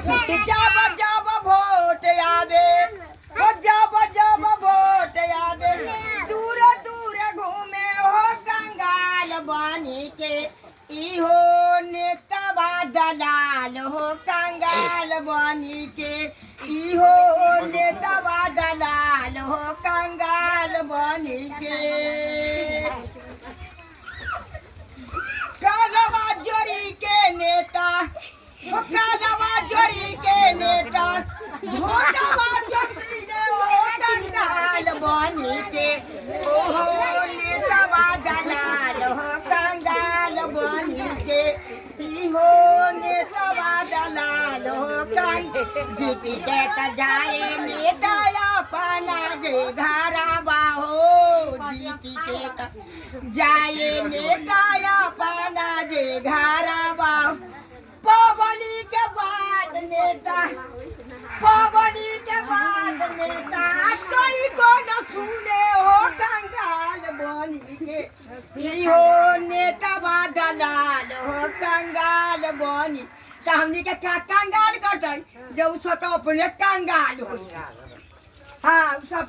जब जब वोट आवे जब जब वोट आवे दूर दूर घूमे हो कंगाल बनी के इहो नेता दलाल हो कंगाल बनी के इहो नेता दलाल हो कंगाल बनी के कालवा जोड़ी के नेता कालवा जोड़ी के नेता वोटवा दक्षिणे हो कंगाल बनी के ओहो नेता दलाल हो कंगाल बनी के इहो नेता दलाल हो जीती के त जाए नेता अपना जे घरवा हो जीती के त जाए नेता अपना जे घरवा पवनी के बाद नेता पवनी के बाद नेता कोई को न सुने हो कंगाल बनी के इहो नेता दलाल हो कंगाल बनी तो हमनी के क्या कंगाल करते जो सब अपने कंगाल हो हाँ सब